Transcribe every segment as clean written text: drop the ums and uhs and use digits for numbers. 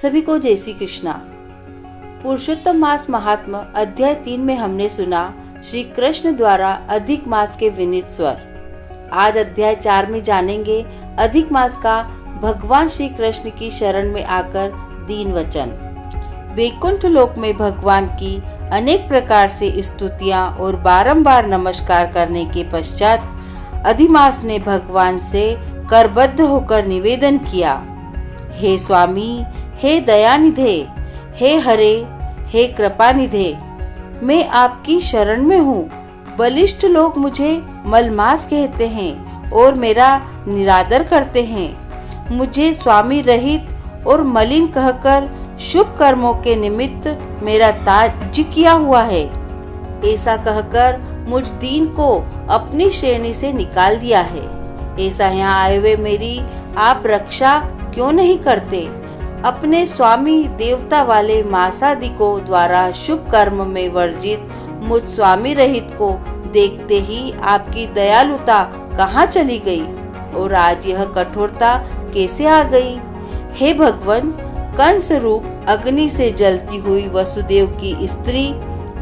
सभी को जय श्री कृष्णा। पुरुषोत्तम मास महात्म अध्याय 3 में हमने सुना श्री कृष्ण द्वारा अधिक मास के विनीत स्वर। आज अध्याय 4 में जानेंगे अधिक मास का भगवान श्री कृष्ण की शरण में आकर दीन वचन। वैकुंठ लोक में भगवान की अनेक प्रकार से स्तुतियां और बारंबार नमस्कार करने के पश्चात अधिमास ने भगवान से करबद्ध होकर निवेदन किया, हे स्वामी, हे दयानिधे, हे हरे, हे कृपानिधे, मैं आपकी शरण में हूँ। बलिष्ठ लोग मुझे मलमास कहते हैं और मेरा निरादर करते हैं। मुझे स्वामी रहित और मलिन कहकर शुभ कर्मों के निमित्त मेरा ताज किया हुआ है। ऐसा कहकर मुझ दीन को अपनी श्रेणी से निकाल दिया है। ऐसा यहाँ आए हुए मेरी आप रक्षा क्यों नहीं करते? अपने स्वामी देवता वाले मासादिकों द्वारा शुभ कर्म में वर्जित मुझ स्वामी रहित को देखते ही आपकी दयालुता कहाँ चली गई और आज यह कठोरता कैसे आ गई? हे भगवान, कंस रूप अग्नि से जलती हुई वसुदेव की स्त्री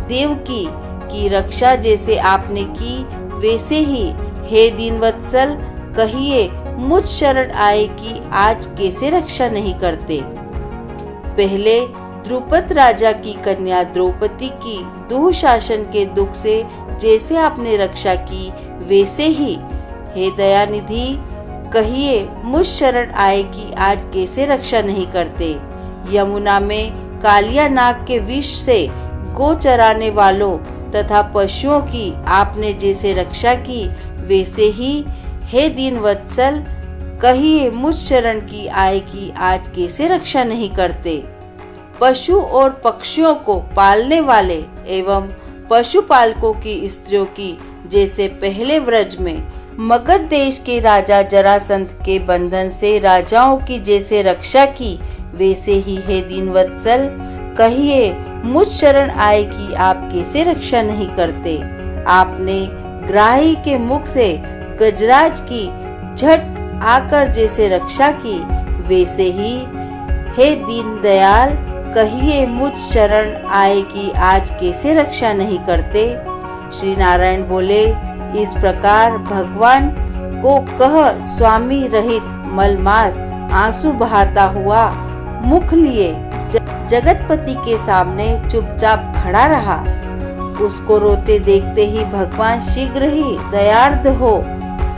देवकी की रक्षा जैसे आपने की, वैसे ही हे दीनवत्सल कहिए मुझ शरण आए कि आज कैसे रक्षा नहीं करते? पहले द्रुपद राजा की कन्या द्रौपदी की दुःशासन के दुख से जैसे आपने रक्षा की, वैसे ही हे दयानिधि कहिए मुझ शरण आए कि आज कैसे रक्षा नहीं करते? यमुना में कालिया नाग के विष से गो चराने वालों तथा पशुओं की आपने जैसे रक्षा की, वैसे ही हे दीनवत्सल कहिए मुझ शरण की आए कि आज कैसे रक्षा नहीं करते? पशु और पक्षियों को पालने वाले एवं पशुपालकों की स्त्रियों की जैसे पहले व्रज में मगध देश के राजा जरासंध के बंधन से राजाओं की जैसे रक्षा की, वैसे ही हे दीनवत्सल कहिए मुझ शरण आए कि आप कैसे रक्षा नहीं करते? आपने ग्राही के मुख से गजराज की झट आकर जैसे रक्षा की, वैसे ही हे दीन दयाल कहिए मुझ शरण आए कि आज कैसे रक्षा नहीं करते? श्री नारायण बोले, इस प्रकार भगवान को कह स्वामी रहित मलमास आंसू बहाता हुआ मुख लिए जगतपति के सामने चुपचाप खड़ा रहा। उसको रोते देखते ही भगवान शीघ्र ही दयार्द हो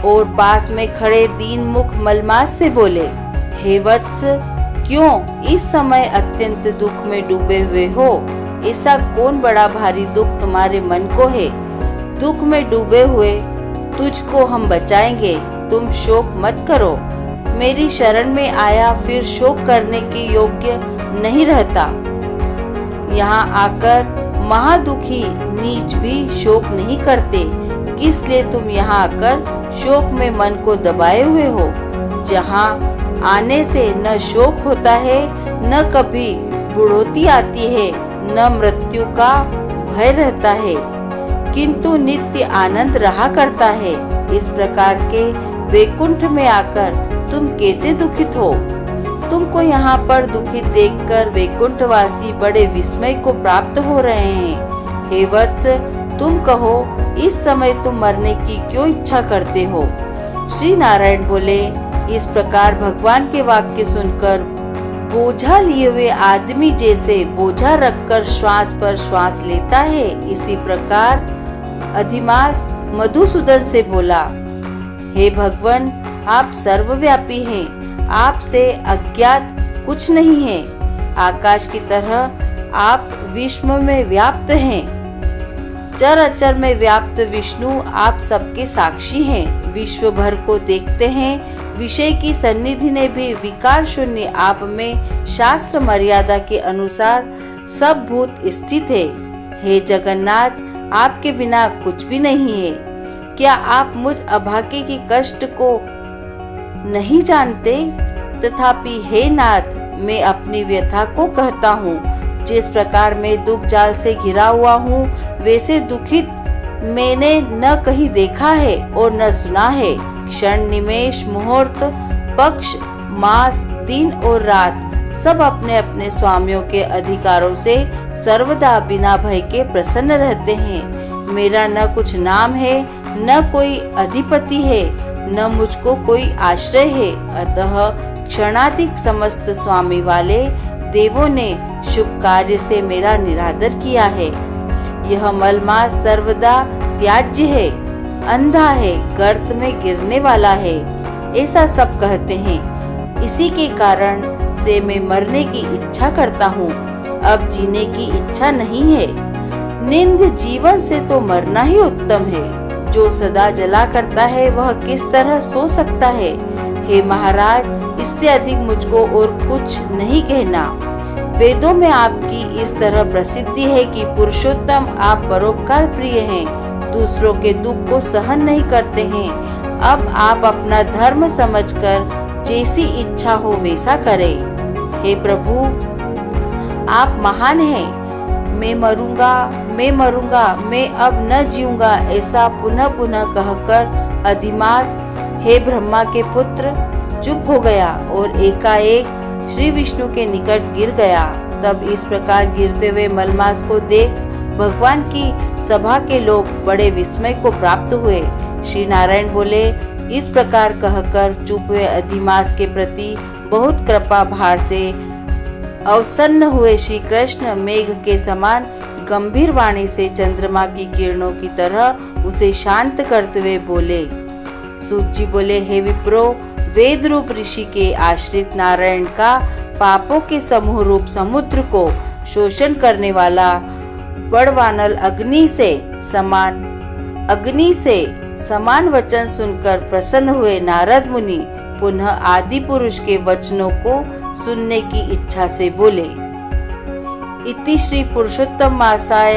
और पास में खड़े दीन मुख मलमास से बोले, हे वत्स, क्यों इस समय अत्यंत दुख में डूबे हुए हो? ऐसा कौन बड़ा भारी दुख तुम्हारे मन को है? दुख में डूबे हुए तुझको हम बचाएंगे, तुम शोक मत करो। मेरी शरण में आया फिर शोक करने के योग्य नहीं रहता। यहाँ आकर महादुखी नीच भी शोक नहीं करते, इसलिए तुम यहाँ आकर शोक में मन को दबाए हुए हो। जहाँ आने से न शोक होता है, न कभी बुढ़ोती आती है, न मृत्यु का भय रहता है, किंतु नित्य आनंद रहा करता है। इस प्रकार के वैकुंठ में आकर तुम कैसे दुखित हो? तुमको यहाँ पर दुखित देखकर वैकुंठवासी बड़े विस्मय को प्राप्त हो रहे हैं। हे वत्स, तुम कहो इस समय तुम मरने की क्यों इच्छा करते हो? श्री नारायण बोले, इस प्रकार भगवान के वाक्य सुनकर बोझा लिए हुए आदमी जैसे बोझा रखकर श्वास पर श्वास लेता है, इसी प्रकार अधिमास मधुसूदन से बोला, हे भगवान, आप सर्वव्यापी हैं, आपसे अज्ञात कुछ नहीं है। आकाश की तरह आप विश्व में व्याप्त हैं। चर अचर में व्याप्त विष्णु आप सबके साक्षी हैं, विश्व भर को देखते हैं। विषय की सन्निधि ने भी विकार शून्य आप में शास्त्र मर्यादा के अनुसार सब भूत स्थित है। हे जगन्नाथ, आपके बिना कुछ भी नहीं है। क्या आप मुझ अभागे की कष्ट को नहीं जानते? तथापि हे नाथ, मैं अपनी व्यथा को कहता हूँ। जिस प्रकार मैं दुख जाल से घिरा हुआ हूँ, वैसे दुखित मैंने न कहीं देखा है और न सुना है। क्षण, निमेष, मुहूर्त, पक्ष, मास, दिन और रात सब अपने अपने स्वामियों के अधिकारों से सर्वदा बिना भय के प्रसन्न रहते हैं। मेरा न कुछ नाम है, न कोई अधिपति है, न मुझको कोई आश्रय है। अतः क्षणाधिक समस्त स्वामी वाले देवों ने शुभ कार्य से मेरा निरादर किया है। यह मलमास सर्वदा त्याज्य है, अंधा है, गर्त में गिरने वाला है, ऐसा सब कहते हैं। इसी के कारण से मैं मरने की इच्छा करता हूँ, अब जीने की इच्छा नहीं है। निंद जीवन से तो मरना ही उत्तम है। जो सदा जला करता है वह किस तरह सो सकता है। हे महाराज, इससे अधिक मुझको और कुछ नहीं कहना। वेदों में आपकी इस तरह प्रसिद्धि है कि पुरुषोत्तम आप परोपकार प्रिय हैं, दूसरों के दुख को सहन नहीं करते हैं। अब आप अपना धर्म समझकर जैसी इच्छा हो वैसा करें। हे प्रभु, आप महान हैं। मैं मरूंगा, मैं अब न जीऊंगा, ऐसा पुनः पुनः कहकर अधिमास, हे ब्रह्मा के पुत्र, चुप हो गया और एकाएक श्री विष्णु के निकट गिर गया। तब इस प्रकार गिरते हुए मलमास को देख भगवान की सभा के लोग बड़े विस्मय को प्राप्त हुए। श्री नारायण बोले, इस प्रकार कहकर चुप हुए अधिमास के प्रति बहुत कृपा भार से अवसन्न हुए श्री कृष्ण मेघ के समान गंभीर वाणी से चंद्रमा की किरणों की तरह उसे शांत करते हुए बोले। सूत जी बोले, हे विप्रो, वेद रूप ऋषि के आश्रित नारायण का पापों के समूह रूप समुद्र को शोषण करने वाला बड़वानल अग्नि से समान वचन सुनकर प्रसन्न हुए नारद मुनि पुनः आदि पुरुष के वचनों को सुनने की इच्छा से बोले। इति श्री पुरुषोत्तम मासाय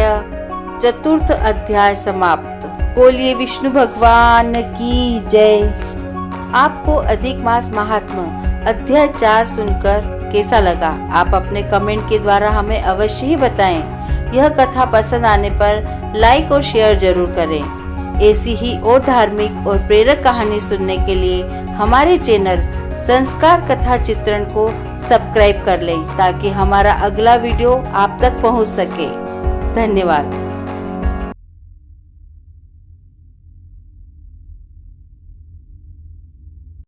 चतुर्थ अध्याय समाप्त। बोलिए विष्णु भगवान की जय। आपको अधिक मास महात्म्य अध्याय 4 सुनकर कैसा लगा? आप अपने कमेंट के द्वारा हमें अवश्य ही बताएं। यह कथा पसंद आने पर लाइक और शेयर जरूर करें। ऐसी ही और धार्मिक और प्रेरक कहानी सुनने के लिए हमारे चैनल संस्कार कथा चित्रण को सब्सक्राइब कर लें ताकि हमारा अगला वीडियो आप तक पहुंच सके। धन्यवाद।